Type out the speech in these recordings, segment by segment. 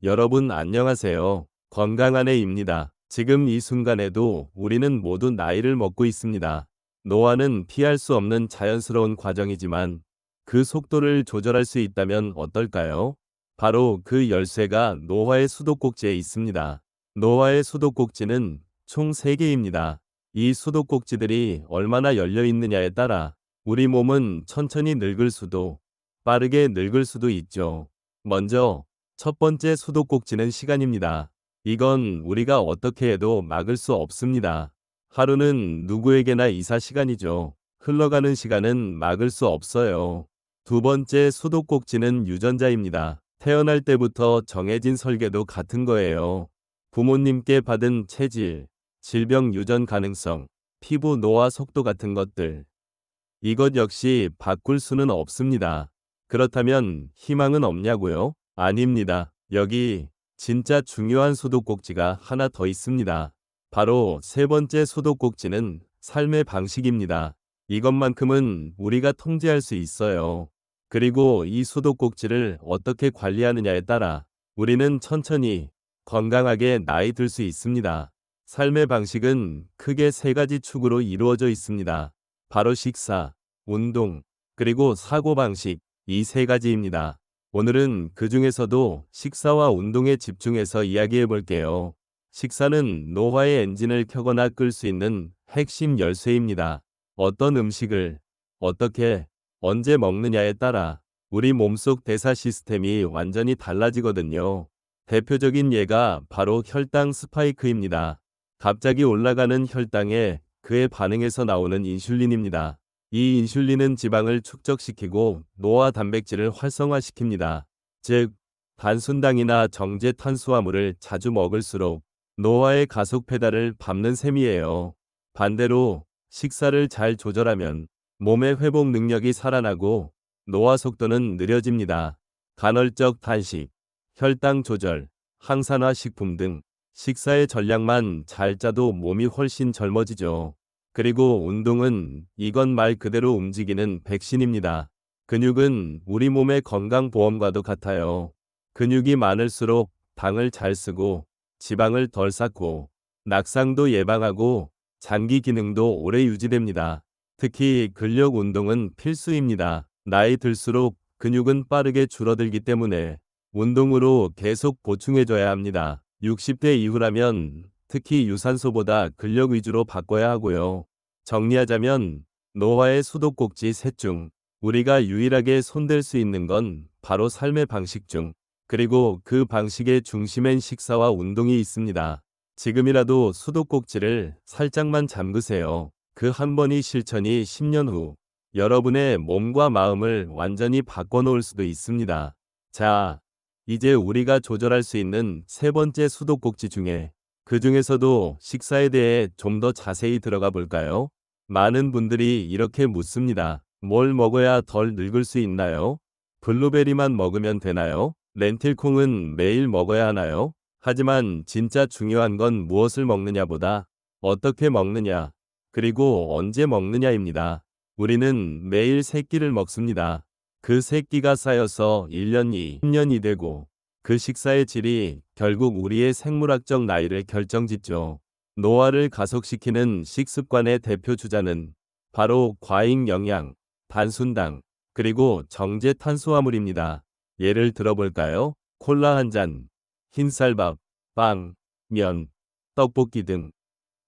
여러분 안녕하세요. 건강한 해입니다. 지금 이 순간에도 우리는 모두 나이를 먹고 있습니다. 노화는 피할 수 없는 자연스러운 과정이지만 그 속도를 조절할 수 있다면 어떨까요? 바로 그 열쇠가 노화의 수도꼭지에 있습니다. 노화의 수도꼭지는 총 3개입니다. 이 수도꼭지들이 얼마나 열려 있느냐에 따라 우리 몸은 천천히 늙을 수도 빠르게 늙을 수도 있죠. 먼저 첫 번째 수도꼭지는 시간입니다. 이건 우리가 어떻게 해도 막을 수 없습니다. 하루는 누구에게나 이사 시간이죠. 흘러가는 시간은 막을 수 없어요. 두 번째 수도꼭지는 유전자입니다. 태어날 때부터 정해진 설계도 같은 거예요. 부모님께 받은 체질, 질병 유전 가능성, 피부 노화 속도 같은 것들. 이것 역시 바꿀 수는 없습니다. 그렇다면 희망은 없냐고요? 아닙니다. 여기 진짜 중요한 수도꼭지가 하나 더 있습니다. 바로 세 번째 수도꼭지는 삶의 방식입니다. 이것만큼은 우리가 통제할 수 있어요. 그리고 이 수도꼭지를 어떻게 관리하느냐에 따라 우리는 천천히 건강하게 나이 들 수 있습니다. 삶의 방식은 크게 3가지 축으로 이루어져 있습니다. 바로 식사, 운동, 그리고 사고방식, 이 3가지입니다. 오늘은 그 중에서도 식사와 운동에 집중해서 이야기해 볼게요. 식사는 노화의 엔진을 켜거나 끌 수 있는 핵심 열쇠입니다. 어떤 음식을 어떻게 언제 먹느냐에 따라 우리 몸속 대사 시스템이 완전히 달라지거든요. 대표적인 예가 바로 혈당 스파이크입니다. 갑자기 올라가는 혈당에 그에 반응해서 나오는 인슐린입니다. 이 인슐린은 지방을 축적시키고 노화 단백질을 활성화시킵니다. 즉, 단순당이나 정제 탄수화물을 자주 먹을수록 노화의 가속 페달을 밟는 셈이에요. 반대로 식사를 잘 조절하면 몸의 회복 능력이 살아나고 노화 속도는 느려집니다. 간헐적 단식, 혈당 조절, 항산화 식품 등 식사의 전략만 잘 짜도 몸이 훨씬 젊어지죠. 그리고 운동은 이건 말 그대로 움직이는 백신입니다. 근육은 우리 몸의 건강보험과도 같아요. 근육이 많을수록 당을 잘 쓰고 지방을 덜 쌓고 낙상도 예방하고 장기 기능도 오래 유지됩니다. 특히 근력 운동은 필수입니다. 나이 들수록 근육은 빠르게 줄어들기 때문에 운동으로 계속 보충해줘야 합니다. 60대 이후라면 특히 유산소보다 근력 위주로 바꿔야 하고요. 정리하자면 노화의 수도꼭지 셋 중 우리가 유일하게 손댈 수 있는 건 바로 삶의 방식 중 그리고 그 방식의 중심엔 식사와 운동이 있습니다. 지금이라도 수도꼭지를 살짝만 잠그세요. 그 한 번의 실천이 10년 후 여러분의 몸과 마음을 완전히 바꿔놓을 수도 있습니다. 자, 이제 우리가 조절할 수 있는 세 번째 수도꼭지 중에 그 중에서도 식사에 대해 좀 더 자세히 들어가 볼까요? 많은 분들이 이렇게 묻습니다. 뭘 먹어야 덜 늙을 수 있나요? 블루베리만 먹으면 되나요? 렌틸콩은 매일 먹어야 하나요? 하지만 진짜 중요한 건 무엇을 먹느냐보다 어떻게 먹느냐, 그리고 언제 먹느냐입니다. 우리는 매일 3끼를 먹습니다. 그 3끼가 쌓여서 1년이 10년이 되고 그 식사의 질이 결국 우리의 생물학적 나이를 결정짓죠. 노화를 가속시키는 식습관의 대표 주자는 바로 과잉 영양, 단순당, 그리고 정제 탄수화물입니다. 예를 들어볼까요? 콜라 한 잔, 흰쌀밥, 빵, 면, 떡볶이 등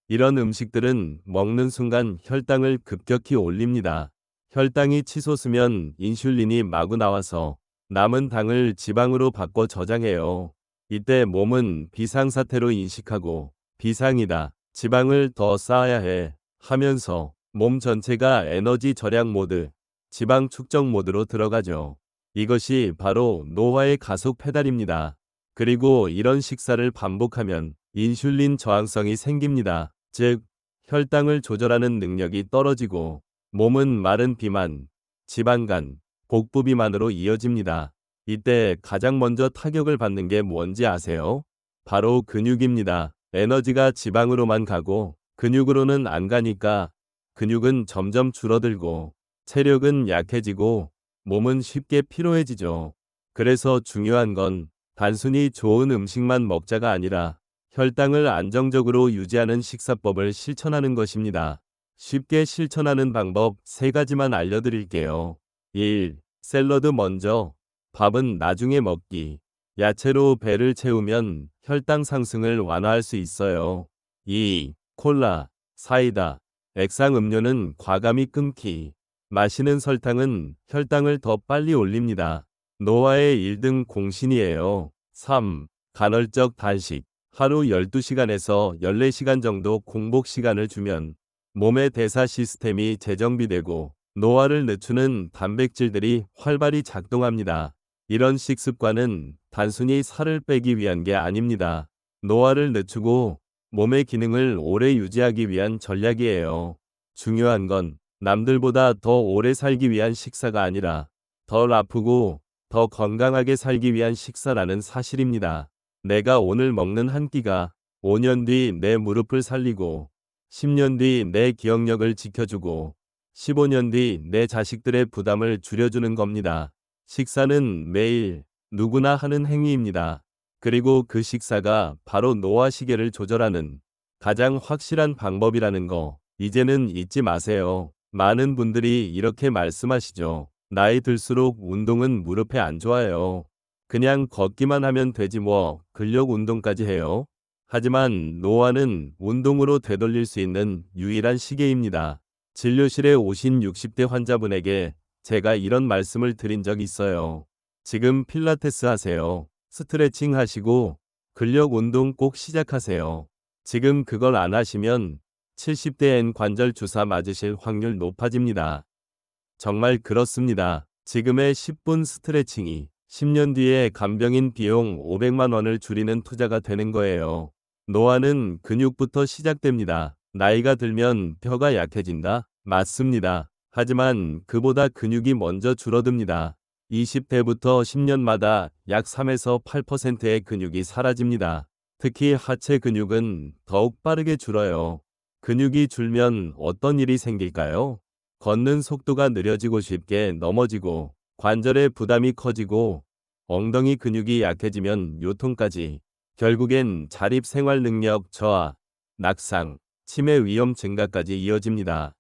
이런 음식들은 먹는 순간 혈당을 급격히 올립니다. 혈당이 치솟으면 인슐린이 마구 나와서 남은 당을 지방으로 바꿔 저장해요. 이때 몸은 비상사태로 인식하고 비상이다, 지방을 더 쌓아야 해 하면서 몸 전체가 에너지 절약 모드, 지방 축적 모드로 들어가죠. 이것이 바로 노화의 가속 페달입니다. 그리고 이런 식사를 반복하면 인슐린 저항성이 생깁니다. 즉, 혈당을 조절하는 능력이 떨어지고 몸은 마른 비만, 지방간, 복부 비만으로 이어집니다. 이때 가장 먼저 타격을 받는 게 뭔지 아세요? 바로 근육입니다. 에너지가 지방으로만 가고 근육으로는 안 가니까 근육은 점점 줄어들고 체력은 약해지고 몸은 쉽게 피로해지죠. 그래서 중요한 건 단순히 좋은 음식만 먹자가 아니라 혈당을 안정적으로 유지하는 식사법을 실천하는 것입니다. 쉽게 실천하는 방법 3가지만 알려드릴게요. 1. 샐러드 먼저, 밥은 나중에 먹기. 야채로 배를 채우면 혈당 상승을 완화할 수 있어요. 2. 콜라, 사이다, 액상 음료는 과감히 끊기. 마시는 설탕은 혈당을 더 빨리 올립니다. 노화의 1등 공신이에요. 3. 간헐적 단식. 하루 12시간에서 14시간 정도 공복 시간을 주면 몸의 대사 시스템이 재정비되고 노화를 늦추는 단백질들이 활발히 작동합니다. 이런 식습관은 단순히 살을 빼기 위한 게 아닙니다. 노화를 늦추고 몸의 기능을 오래 유지하기 위한 전략이에요. 중요한 건 남들보다 더 오래 살기 위한 식사가 아니라 덜 아프고 더 건강하게 살기 위한 식사라는 사실입니다. 내가 오늘 먹는 한 끼가 5년 뒤 내 무릎을 살리고 10년 뒤 내 기억력을 지켜주고 15년 뒤 내 자식들의 부담을 줄여주는 겁니다. 식사는 매일 누구나 하는 행위입니다. 그리고 그 식사가 바로 노화 시계를 조절하는 가장 확실한 방법이라는 거 이제는 잊지 마세요. 많은 분들이 이렇게 말씀하시죠. 나이 들수록 운동은 무릎에 안 좋아요. 그냥 걷기만 하면 되지 뭐 근력 운동까지 해요. 하지만 노화는 운동으로 되돌릴 수 있는 유일한 시계입니다. 진료실에 오신 60대 환자분에게 제가 이런 말씀을 드린 적 있어요. 지금 필라테스 하세요. 스트레칭 하시고 근력 운동 꼭 시작하세요. 지금 그걸 안 하시면 70대엔 관절 주사 맞으실 확률 높아집니다. 정말 그렇습니다. 지금의 10분 스트레칭이 10년 뒤에 간병인 비용 500만 원을 줄이는 투자가 되는 거예요. 노화는 근육부터 시작됩니다. 나이가 들면 뼈가 약해진다? 맞습니다. 하지만 그보다 근육이 먼저 줄어듭니다. 20대부터 10년마다 약 3에서 8%의 근육이 사라집니다. 특히 하체 근육은 더욱 빠르게 줄어요. 근육이 줄면 어떤 일이 생길까요? 걷는 속도가 느려지고 쉽게 넘어지고 관절의 부담이 커지고 엉덩이 근육이 약해지면 요통까지 결국엔 자립 생활 능력 저하, 낙상, 치매 위험 증가까지 이어집니다.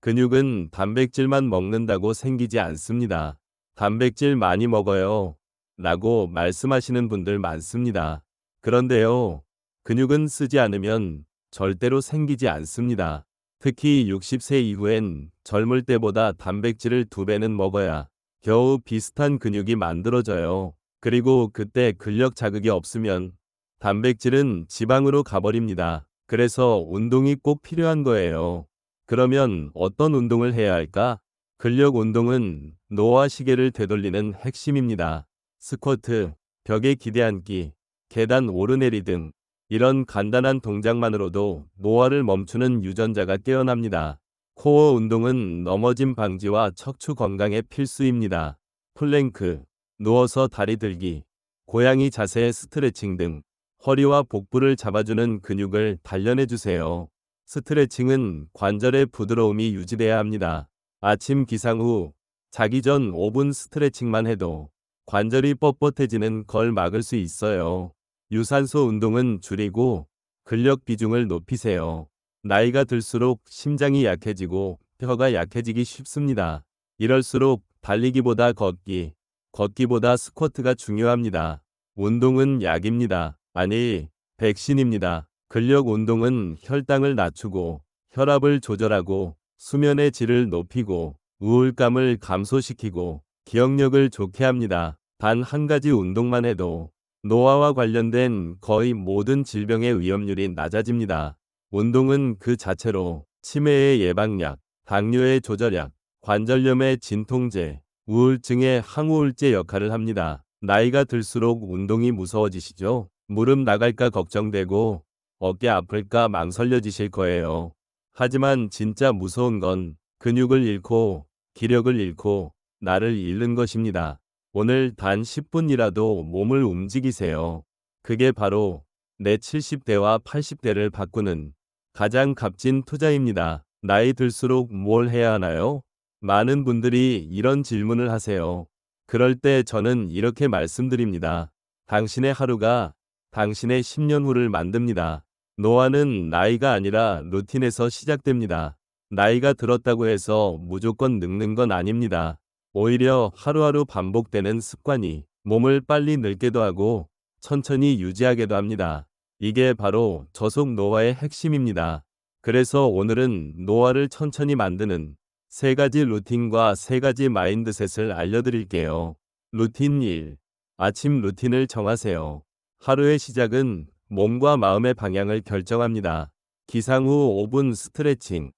근육은 단백질만 먹는다고 생기지 않습니다. 단백질 많이 먹어요. 라고 말씀하시는 분들 많습니다. 그런데요, 근육은 쓰지 않으면 절대로 생기지 않습니다. 특히 60세 이후엔 젊을 때보다 단백질을 2배는 먹어야 겨우 비슷한 근육이 만들어져요. 그리고 그때 근력 자극이 없으면 단백질은 지방으로 가버립니다. 그래서 운동이 꼭 필요한 거예요. 그러면 어떤 운동을 해야 할까? 근력 운동은 노화 시계를 되돌리는 핵심입니다. 스쿼트, 벽에 기대앉기, 계단 오르내리 등 이런 간단한 동작만으로도 노화를 멈추는 유전자가 깨어납니다. 코어 운동은 넘어짐 방지와 척추 건강에 필수입니다. 플랭크, 누워서 다리 들기, 고양이 자세 스트레칭 등 허리와 복부를 잡아주는 근육을 단련해 주세요. 스트레칭은 관절의 부드러움이 유지돼야 합니다. 아침 기상 후 자기 전 5분 스트레칭만 해도 관절이 뻣뻣해지는 걸 막을 수 있어요. 유산소 운동은 줄이고 근력 비중을 높이세요. 나이가 들수록 심장이 약해지고 뼈가 약해지기 쉽습니다. 이럴수록 달리기보다 걷기, 걷기보다 스쿼트가 중요합니다. 운동은 약입니다. 아니, 백신입니다. 근력 운동은 혈당을 낮추고 혈압을 조절하고 수면의 질을 높이고 우울감을 감소시키고 기억력을 좋게 합니다. 단 한 가지 운동만 해도 노화와 관련된 거의 모든 질병의 위험률이 낮아집니다. 운동은 그 자체로 치매의 예방약, 당뇨의 조절약, 관절염의 진통제, 우울증의 항우울제 역할을 합니다. 나이가 들수록 운동이 무서워지시죠? 무릎 나갈까 걱정되고 어깨 아플까 망설여지실 거예요. 하지만 진짜 무서운 건 근육을 잃고 기력을 잃고 나를 잃는 것입니다. 오늘 단 10분이라도 몸을 움직이세요. 그게 바로 내 70대와 80대를 바꾸는 가장 값진 투자입니다. 나이 들수록 뭘 해야 하나요? 많은 분들이 이런 질문을 하세요. 그럴 때 저는 이렇게 말씀드립니다. 당신의 하루가 당신의 10년 후를 만듭니다. 노화는 나이가 아니라 루틴에서 시작됩니다. 나이가 들었다고 해서 무조건 늙는 건 아닙니다. 오히려 하루하루 반복되는 습관이 몸을 빨리 늙게도 하고 천천히 유지하게도 합니다. 이게 바로 저속 노화의 핵심입니다. 그래서 오늘은 노화를 천천히 만드는 3가지 루틴과 3가지 마인드셋을 알려드릴게요. 루틴 1. 아침 루틴을 정하세요. 하루의 시작은 몸과 마음의 방향을 결정합니다. 기상 후 5분 스트레칭,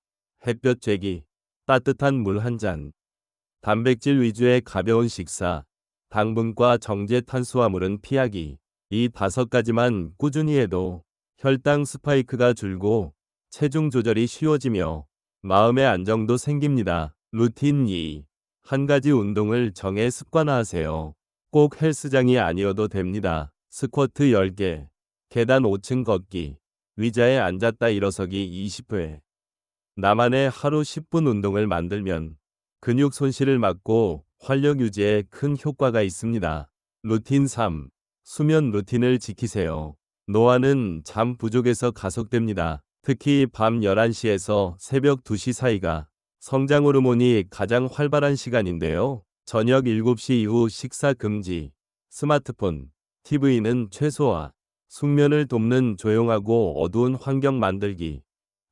햇볕 쬐기, 따뜻한 물 한 잔, 단백질 위주의 가벼운 식사, 당분과 정제 탄수화물은 피하기. 이 5가지만 꾸준히 해도 혈당 스파이크가 줄고 체중 조절이 쉬워지며 마음의 안정도 생깁니다. 루틴 2. 한 가지 운동을 정해 습관화하세요. 꼭 헬스장이 아니어도 됩니다. 스쿼트 10개, 계단 5층 걷기, 의자에 앉았다 일어서기 20회. 나만의 하루 10분 운동을 만들면 근육 손실을 막고 활력 유지에 큰 효과가 있습니다. 루틴 3. 수면 루틴을 지키세요. 노화는 잠 부족에서 가속됩니다. 특히 밤 11시에서 새벽 2시 사이가 성장 호르몬이 가장 활발한 시간인데요. 저녁 7시 이후 식사 금지, 스마트폰, TV는 최소화, 숙면을 돕는 조용하고 어두운 환경 만들기,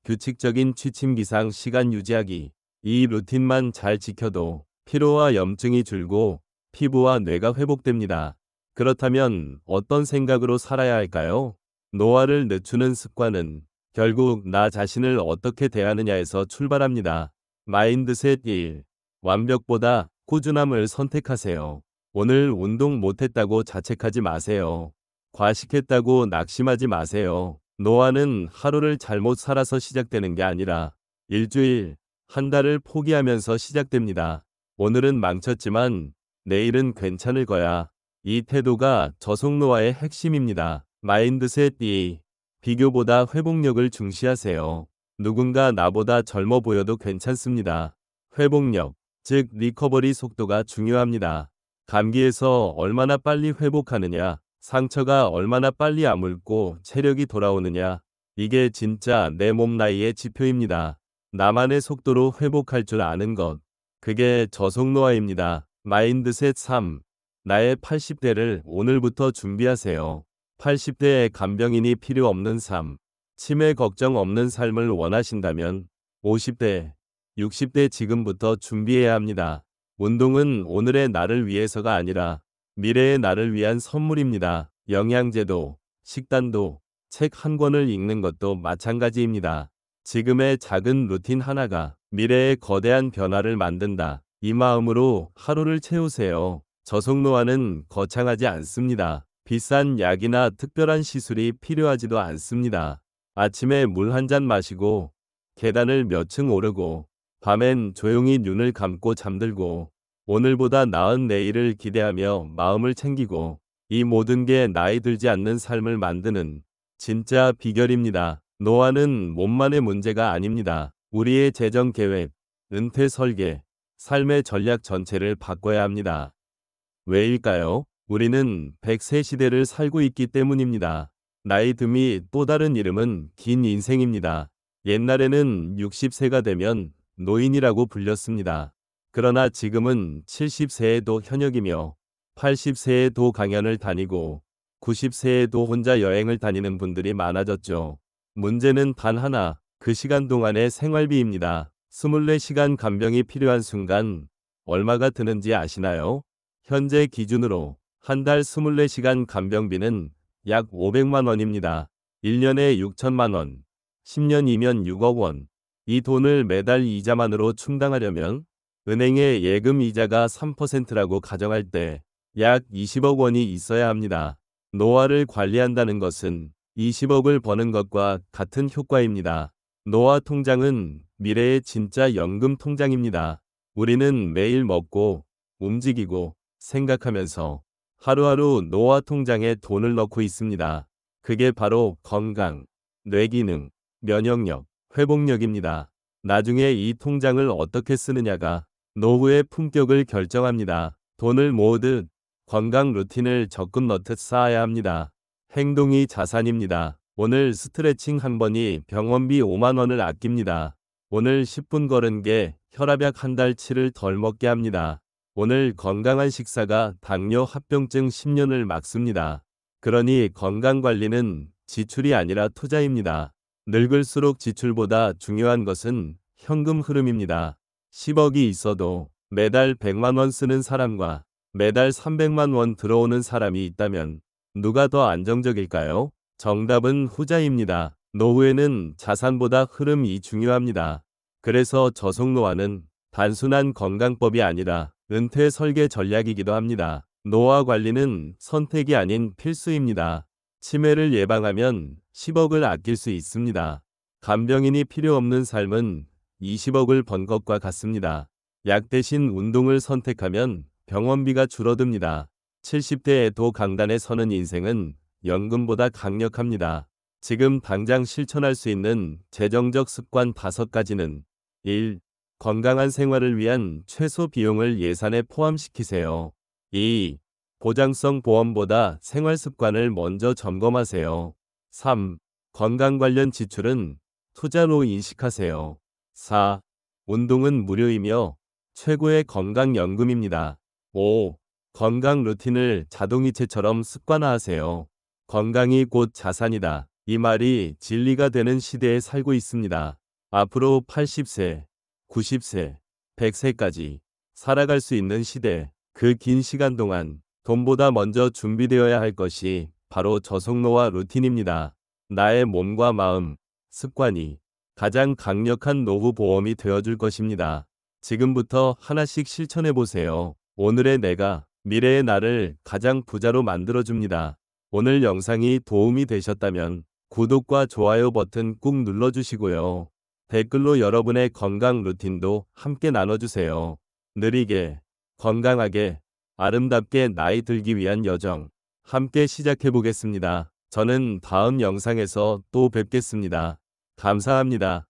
규칙적인 취침 기상 시간 유지하기. 이 루틴만 잘 지켜도 피로와 염증이 줄고 피부와 뇌가 회복됩니다. 그렇다면 어떤 생각으로 살아야 할까요? 노화를 늦추는 습관은 결국 나 자신을 어떻게 대하느냐에서 출발합니다. 마인드셋 1. 완벽보다 꾸준함을 선택하세요. 오늘 운동 못했다고 자책하지 마세요. 과식했다고 낙심하지 마세요. 노화는 하루를 잘못 살아서 시작되는 게 아니라 일주일, 한 달을 포기하면서 시작됩니다. 오늘은 망쳤지만 내일은 괜찮을 거야. 이 태도가 저속 노화의 핵심입니다. 마인드셋 2. 비교보다 회복력을 중시하세요. 누군가 나보다 젊어 보여도 괜찮습니다. 회복력, 즉 리커버리 속도가 중요합니다. 감기에서 얼마나 빨리 회복하느냐, 상처가 얼마나 빨리 아물고 체력이 돌아오느냐, 이게 진짜 내 몸 나이의 지표입니다. 나만의 속도로 회복할 줄 아는 것. 그게 저속노화입니다. 마인드셋 3. 나의 80대를 오늘부터 준비하세요. 80대의 간병인이 필요 없는 삶, 치매 걱정 없는 삶을 원하신다면 50대, 60대 지금부터 준비해야 합니다. 운동은 오늘의 나를 위해서가 아니라 미래의 나를 위한 선물입니다. 영양제도, 식단도, 책 한 권을 읽는 것도 마찬가지입니다. 지금의 작은 루틴 하나가 미래의 거대한 변화를 만든다. 이 마음으로 하루를 채우세요. 저속노화는 거창하지 않습니다. 비싼 약이나 특별한 시술이 필요하지도 않습니다. 아침에 물 한 잔 마시고 계단을 몇 층 오르고 밤엔 조용히 눈을 감고 잠들고 오늘보다 나은 내일을 기대하며 마음을 챙기고 이 모든 게 나이 들지 않는 삶을 만드는 진짜 비결입니다. 노화는 몸만의 문제가 아닙니다. 우리의 재정 계획, 은퇴 설계, 삶의 전략 전체를 바꿔야 합니다. 왜일까요? 우리는 100세 시대를 살고 있기 때문입니다. 나이 듦이 또 다른 이름은 긴 인생입니다. 옛날에는 60세가 되면 노인이라고 불렸습니다. 그러나 지금은 70세에도 현역이며 80세에도 강연을 다니고 90세에도 혼자 여행을 다니는 분들이 많아졌죠. 문제는 단 하나, 그 시간 동안의 생활비입니다. 24시간 간병이 필요한 순간 얼마가 드는지 아시나요? 현재 기준으로 한 달 24시간 간병비는 약 500만 원입니다. 1년에 6천만 원, 10년이면 6억 원. 이 돈을 매달 이자만으로 충당하려면 은행의 예금 이자가 3%라고 가정할 때 약 20억 원이 있어야 합니다. 노화를 관리한다는 것은 20억을 버는 것과 같은 효과입니다. 노화 통장은 미래의 진짜 연금 통장입니다. 우리는 매일 먹고, 움직이고, 생각하면서 하루하루 노화 통장에 돈을 넣고 있습니다. 그게 바로 건강, 뇌기능, 면역력, 회복력입니다. 나중에 이 통장을 어떻게 쓰느냐가 노후의 품격을 결정합니다. 돈을 모으듯 건강 루틴을 적금 넣듯 쌓아야 합니다. 행동이 자산입니다. 오늘 스트레칭 한 번이 병원비 5만 원을 아낍니다. 오늘 10분 걸은 게 혈압약 한 달치를 덜 먹게 합니다. 오늘 건강한 식사가 당뇨 합병증 10년을 막습니다. 그러니 건강관리는 지출이 아니라 투자입니다. 늙을수록 지출보다 중요한 것은 현금 흐름입니다. 10억이 있어도 매달 100만 원 쓰는 사람과 매달 300만 원 들어오는 사람이 있다면 누가 더 안정적일까요? 정답은 후자입니다. 노후에는 자산보다 흐름이 중요합니다. 그래서 저속노화는 단순한 건강법이 아니라 은퇴 설계 전략이기도 합니다. 노화 관리는 선택이 아닌 필수입니다. 치매를 예방하면 10억을 아낄 수 있습니다. 간병인이 필요 없는 삶은 20억을 번 것과 같습니다. 약 대신 운동을 선택하면 병원비가 줄어듭니다. 70대에도 강단에 서는 인생은 연금보다 강력합니다. 지금 당장 실천할 수 있는 재정적 습관 5가지는 1. 건강한 생활을 위한 최소 비용을 예산에 포함시키세요. 2. 보장성 보험보다 생활 습관을 먼저 점검하세요. 3. 건강 관련 지출은 투자로 인식하세요. 4. 운동은 무료이며 최고의 건강연금입니다. 5. 건강 루틴을 자동이체처럼 습관화하세요. 건강이 곧 자산이다. 이 말이 진리가 되는 시대에 살고 있습니다. 앞으로 80세, 90세, 100세까지 살아갈 수 있는 시대, 그 긴 시간 동안 돈보다 먼저 준비되어야 할 것이 바로 저속노화 루틴입니다. 나의 몸과 마음, 습관이 가장 강력한 노후 보험이 되어줄 것입니다. 지금부터 하나씩 실천해 보세요. 오늘의 내가 미래의 나를 가장 부자로 만들어줍니다. 오늘 영상이 도움이 되셨다면 구독과 좋아요 버튼 꾹 눌러주시고요. 댓글로 여러분의 건강 루틴도 함께 나눠주세요. 느리게, 건강하게, 아름답게 나이 들기 위한 여정 함께 시작해 보겠습니다. 저는 다음 영상에서 또 뵙겠습니다. 감사합니다.